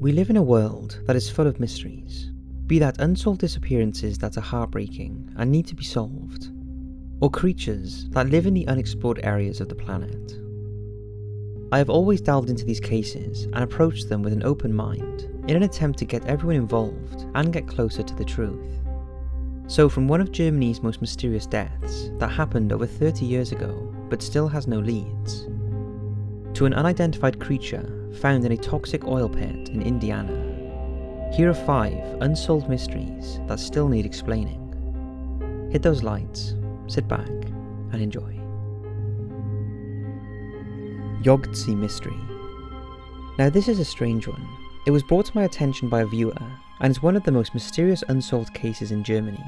We live in a world that is full of mysteries, be that unsolved disappearances that are heartbreaking and need to be solved, or creatures that live in the unexplored areas of the planet. I have always delved into these cases and approached them with an open mind in an attempt to get everyone involved and get closer to the truth. So from one of Germany's most mysterious deaths that happened over 30 years ago but still has no leads, to an unidentified creature found in a toxic oil pit in Indiana, here are 5 unsolved mysteries that still need explaining. Hit those lights, sit back, and enjoy. Yogtsi Mystery. Now this is a strange one. It was brought to my attention by a viewer, and is one of the most mysterious unsolved cases in Germany.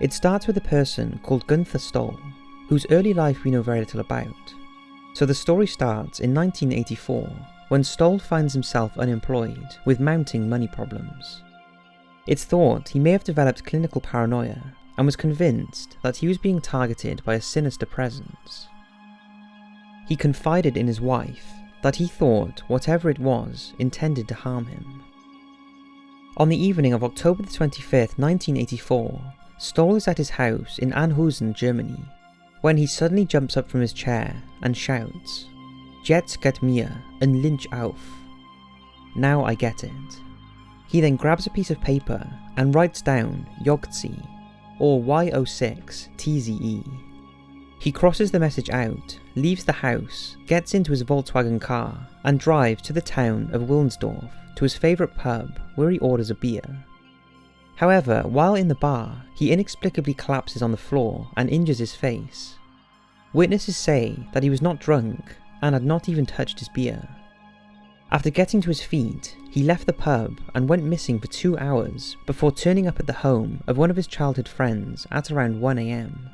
It starts with a person called Gunther Stoll, whose early life we know very little about. So the story starts in 1984, when Stoll finds himself unemployed with mounting money problems. It's thought he may have developed clinical paranoia and was convinced that he was being targeted by a sinister presence. He confided in his wife that he thought whatever it was intended to harm him. On the evening of October 25th, 1984, Stoll is at his house in Anhausen, Germany, when he suddenly jumps up from his chair and shouts, "Jetzt geht mir ein Lynch auf." Now I get it. He then grabs a piece of paper and writes down Yogtsi, or Y06TZE. He crosses the message out, leaves the house, gets into his Volkswagen car, and drives to the town of Wilnsdorf to his favourite pub where he orders a beer. However, while in the bar, he inexplicably collapses on the floor and injures his face. Witnesses say that he was not drunk and had not even touched his beer. After getting to his feet, he left the pub and went missing for 2 hours before turning up at the home of one of his childhood friends at around 1 AM.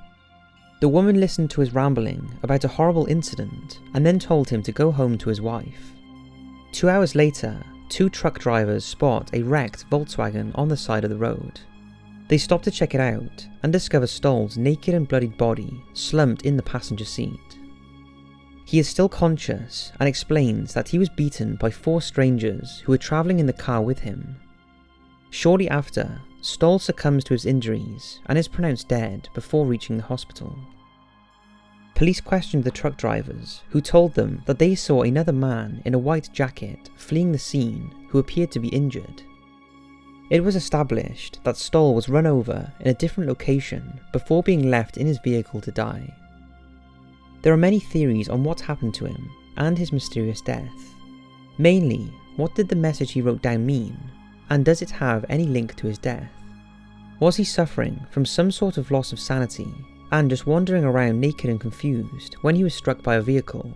The woman listened to his rambling about a horrible incident and then told him to go home to his wife. 2 hours later, 2 truck drivers spot a wrecked Volkswagen on the side of the road. They stop to check it out and discover Stoll's naked and bloodied body slumped in the passenger seat. He is still conscious and explains that he was beaten by 4 strangers who were travelling in the car with him. Shortly after, Stoll succumbs to his injuries and is pronounced dead before reaching the hospital. Police questioned the truck drivers, who told them that they saw another man in a white jacket fleeing the scene who appeared to be injured. It was established that Stoll was run over in a different location before being left in his vehicle to die. There are many theories on what happened to him and his mysterious death. Mainly, what did the message he wrote down mean, and does it have any link to his death? Was he suffering from some sort of loss of sanity and just wandering around naked and confused when he was struck by a vehicle,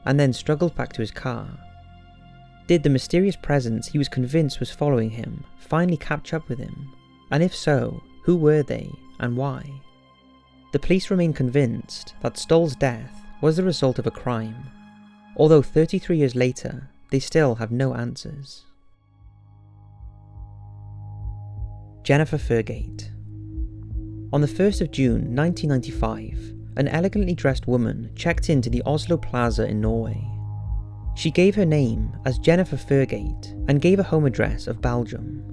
and then struggled back to his car? Did the mysterious presence he was convinced was following him finally catch up with him? And if so, who were they and why? The police remain convinced that Stoll's death was the result of a crime, although 33 years later, they still have no answers. Jenifer Forget. On the 1st of June 1995, an elegantly dressed woman checked into the Oslo Plaza in Norway. She gave her name as Jenifer Forget and gave a home address of Belgium.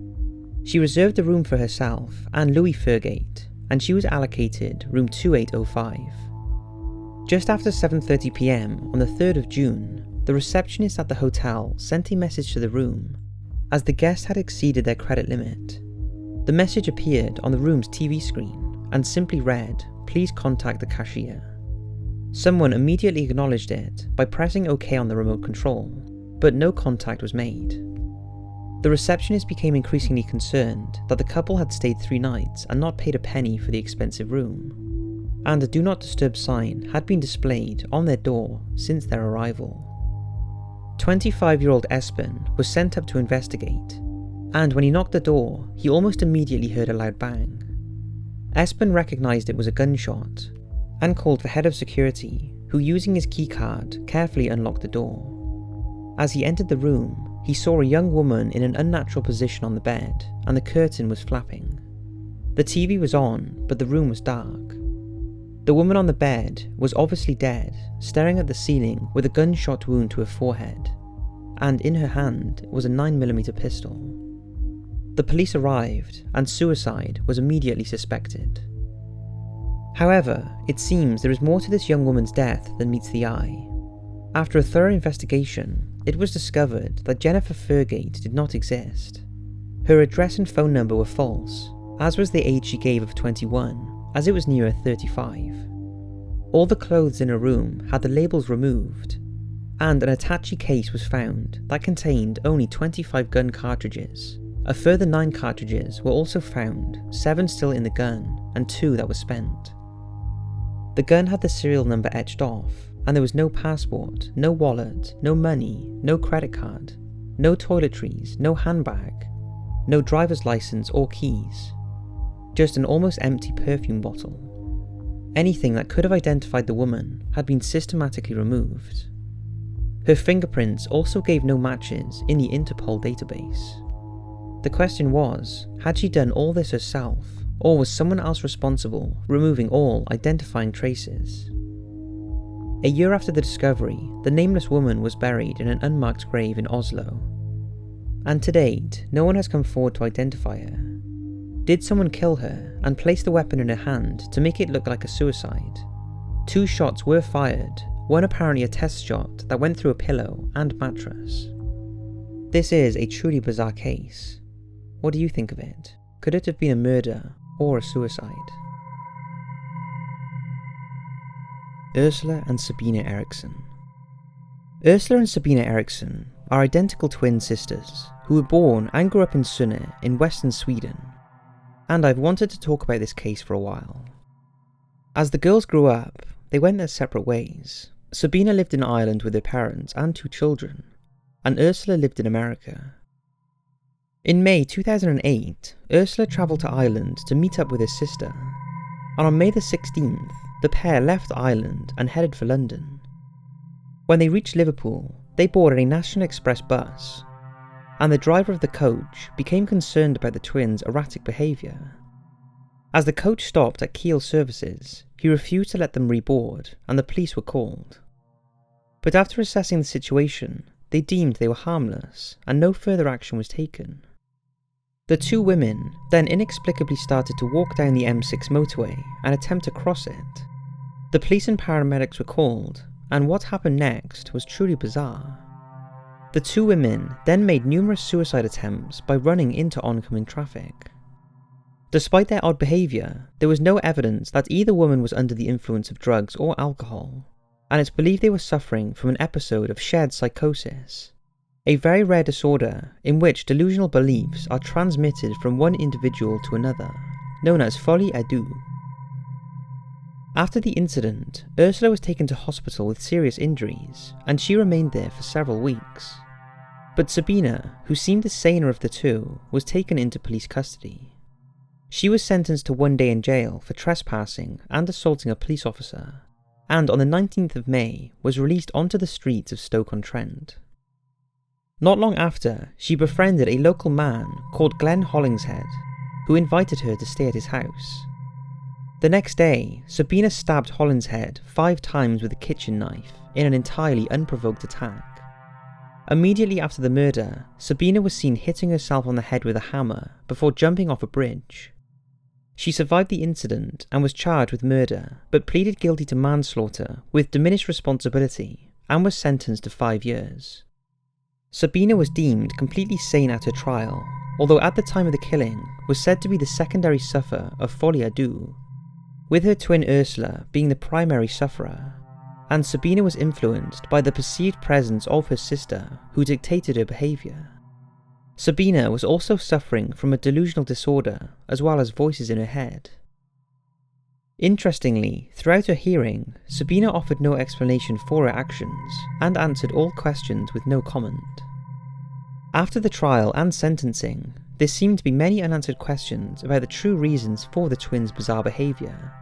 She reserved a room for herself and Louis Forget, and she was allocated room 2805. Just after 7:30 PM on the 3rd of June, the receptionist at the hotel sent a message to the room, as the guest had exceeded their credit limit. The message appeared on the room's TV screen and simply read, "Please contact the cashier." Someone immediately acknowledged it by pressing OK on the remote control, but no contact was made. The receptionist became increasingly concerned that the couple had stayed 3 nights and not paid a penny for the expensive room, and a "Do Not Disturb" sign had been displayed on their door since their arrival. 25-year-old Espen was sent up to investigate, and when he knocked the door, he almost immediately heard a loud bang. Espen recognised it was a gunshot, and called the head of security, who, using his keycard, carefully unlocked the door. As he entered the room, he saw a young woman in an unnatural position on the bed, and the curtain was flapping. The TV was on, but the room was dark. The woman on the bed was obviously dead, staring at the ceiling with a gunshot wound to her forehead. and in her hand was a 9mm pistol. The police arrived, and suicide was immediately suspected. However, it seems there is more to this young woman's death than meets the eye. After a thorough investigation, it was discovered that Jenifer Forget did not exist. Her address and phone number were false, as was the age she gave of 21, as it was nearer 35. All the clothes in her room had the labels removed, and an attaché case was found that contained only 25 gun cartridges. A further 9 cartridges were also found, 7 still in the gun, and 2 that were spent. The gun had the serial number etched off, and there was no passport, no wallet, no money, no credit card, no toiletries, no handbag, no driver's license or keys. Just an almost empty perfume bottle. Anything that could have identified the woman had been systematically removed. Her fingerprints also gave no matches in the Interpol database. The question was, had she done all this herself, or was someone else responsible, removing all identifying traces? A year after the discovery, the nameless woman was buried in an unmarked grave in Oslo. And to date, no one has come forward to identify her. Did someone kill her and place the weapon in her hand to make it look like a suicide? 2 shots were fired, one apparently a test shot that went through a pillow and mattress. This is a truly bizarre case. What do you think of it? Could it have been a murder or a suicide? Ursula and Sabina Eriksson. Ursula and Sabina Eriksson are identical twin sisters who were born and grew up in Sunne in western Sweden, and I've wanted to talk about this case for a while. As the girls grew up, they went their separate ways. Sabina lived in Ireland with her parents and 2 children, and Ursula lived in America. In May 2008, Ursula travelled to Ireland to meet up with her sister, and on May the 16th, the pair left Ireland and headed for London. When they reached Liverpool, they boarded a National Express bus, and the driver of the coach became concerned about the twins' erratic behaviour. As the coach stopped at Kiel Services, he refused to let them reboard, and the police were called. But after assessing the situation, they deemed they were harmless, and no further action was taken. The 2 women then inexplicably started to walk down the M6 motorway and attempt to cross it. The police and paramedics were called, and what happened next was truly bizarre. The 2 women then made numerous suicide attempts by running into oncoming traffic. Despite their odd behaviour, there was no evidence that either woman was under the influence of drugs or alcohol, and it's believed they were suffering from an episode of shared psychosis, a very rare disorder in which delusional beliefs are transmitted from one individual to another, known as folie à deux. After the incident, Ursula was taken to hospital with serious injuries, and she remained there for several weeks. But Sabina, who seemed the saner of the 2, was taken into police custody. She was sentenced to 1 day in jail for trespassing and assaulting a police officer, and on the 19th of May was released onto the streets of Stoke-on-Trent. Not long after, she befriended a local man called Glenn Hollingshead, who invited her to stay at his house. The next day, Sabina stabbed Hollingshead 5 times with a kitchen knife in an entirely unprovoked attack. Immediately after the murder, Sabina was seen hitting herself on the head with a hammer before jumping off a bridge. She survived the incident and was charged with murder, but pleaded guilty to manslaughter with diminished responsibility and was sentenced to 5 years. Sabina was deemed completely sane at her trial, although at the time of the killing was said to be the secondary sufferer of folie à deux, with her twin Ursula being the primary sufferer, and Sabina was influenced by the perceived presence of her sister who dictated her behaviour. Sabina was also suffering from a delusional disorder as well as voices in her head. Interestingly, throughout her hearing, Sabina offered no explanation for her actions and answered all questions with no comment. After the trial and sentencing, there seemed to be many unanswered questions about the true reasons for the twins' bizarre behaviour,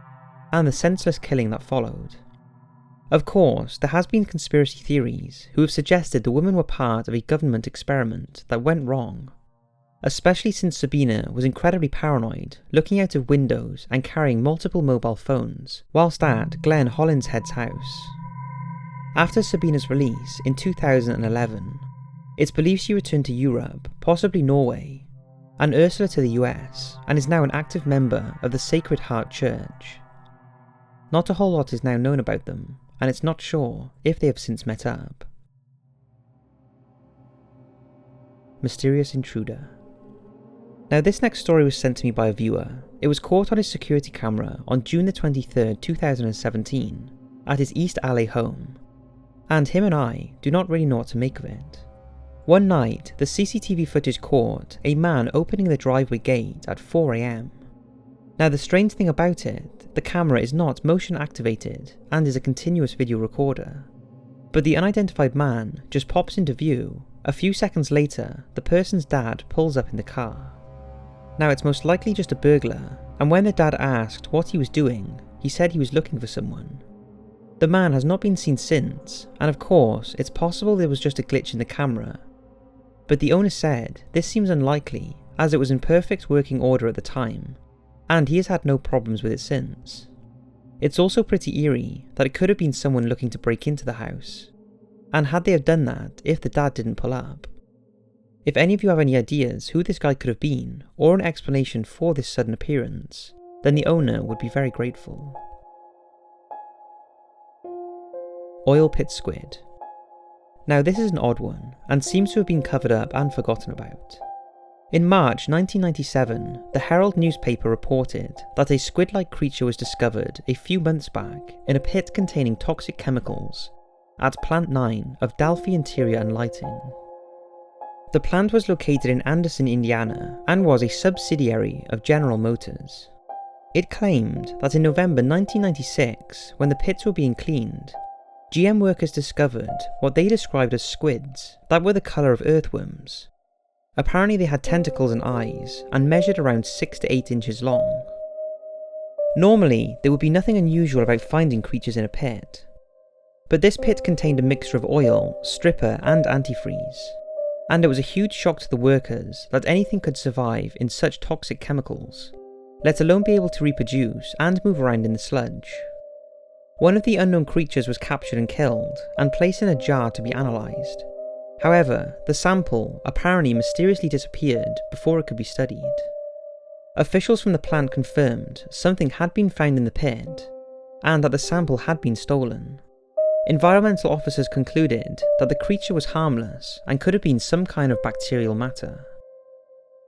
and the senseless killing that followed. Of course, there has been conspiracy theories who have suggested the women were part of a government experiment that went wrong, especially since Sabina was incredibly paranoid, looking out of windows and carrying multiple mobile phones whilst at Glenn Hollingshead's house. After Sabina's release in 2011, It's believed she returned to Europe, possibly Norway, and Ursula to the US, and is now an active member of the Sacred Heart Church. Not a whole lot is now known about them, and it's not sure if they have since met up. Mysterious Intruder. Now this next story was sent to me by a viewer. It was caught on his security camera on June the 23rd, 2017, at his East LA home, and him and I do not really know what to make of it. One night, the CCTV footage caught a man opening the driveway gate at 4 AM. Now the strange thing about it, the camera is not motion activated and is a continuous video recorder. But the unidentified man just pops into view. A few seconds later, the person's dad pulls up in the car. Now it's most likely just a burglar, and when the dad asked what he was doing, he said he was looking for someone. The man has not been seen since, and of course it's possible there was just a glitch in the camera. But the owner said this seems unlikely, as it was in perfect working order at the time, and he has had no problems with it since. It's also pretty eerie that it could have been someone looking to break into the house, and had they have done that if the dad didn't pull up. If any of you have any ideas who this guy could have been, or an explanation for this sudden appearance, then the owner would be very grateful. Oil Pit Squid. Now this is an odd one, and seems to have been covered up and forgotten about. In March 1997, the Herald newspaper reported that a squid-like creature was discovered a few months back in a pit containing toxic chemicals at Plant 9 of Delphi Interior and Lighting. The plant was located in Anderson, Indiana, and was a subsidiary of General Motors. It claimed that in November 1996, when the pits were being cleaned, GM workers discovered what they described as squids that were the colour of earthworms. Apparently they had tentacles and eyes, and measured around 6 to 8 inches long. Normally, there would be nothing unusual about finding creatures in a pit, but this pit contained a mixture of oil, stripper and antifreeze, and it was a huge shock to the workers that anything could survive in such toxic chemicals, let alone be able to reproduce and move around in the sludge. One of the unknown creatures was captured and killed, and placed in a jar to be analysed. However, the sample apparently mysteriously disappeared before it could be studied. Officials from the plant confirmed something had been found in the pit, and that the sample had been stolen. Environmental officers concluded that the creature was harmless and could have been some kind of bacterial matter.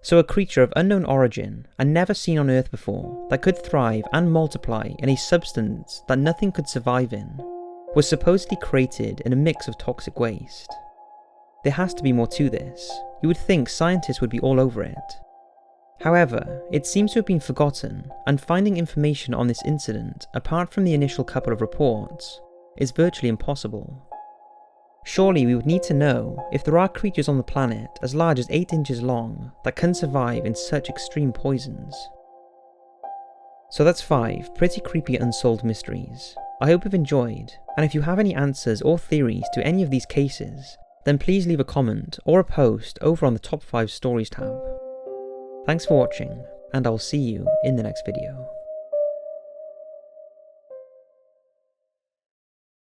So a creature of unknown origin and never seen on Earth before that could thrive and multiply in a substance that nothing could survive in was supposedly created in a mix of toxic waste. There has to be more to this. You would think scientists would be all over it. However, it seems to have been forgotten, and finding information on this incident apart from the initial couple of reports is virtually impossible. Surely we would need to know if there are creatures on the planet as large as 8 inches long that can survive in such extreme poisons. So that's 5 pretty creepy unsolved mysteries. I hope you've enjoyed, and if you have any answers or theories to any of these cases, then please leave a comment or a post over on the top 5 stories tab. Thanks for watching, and I'll see you in the next video.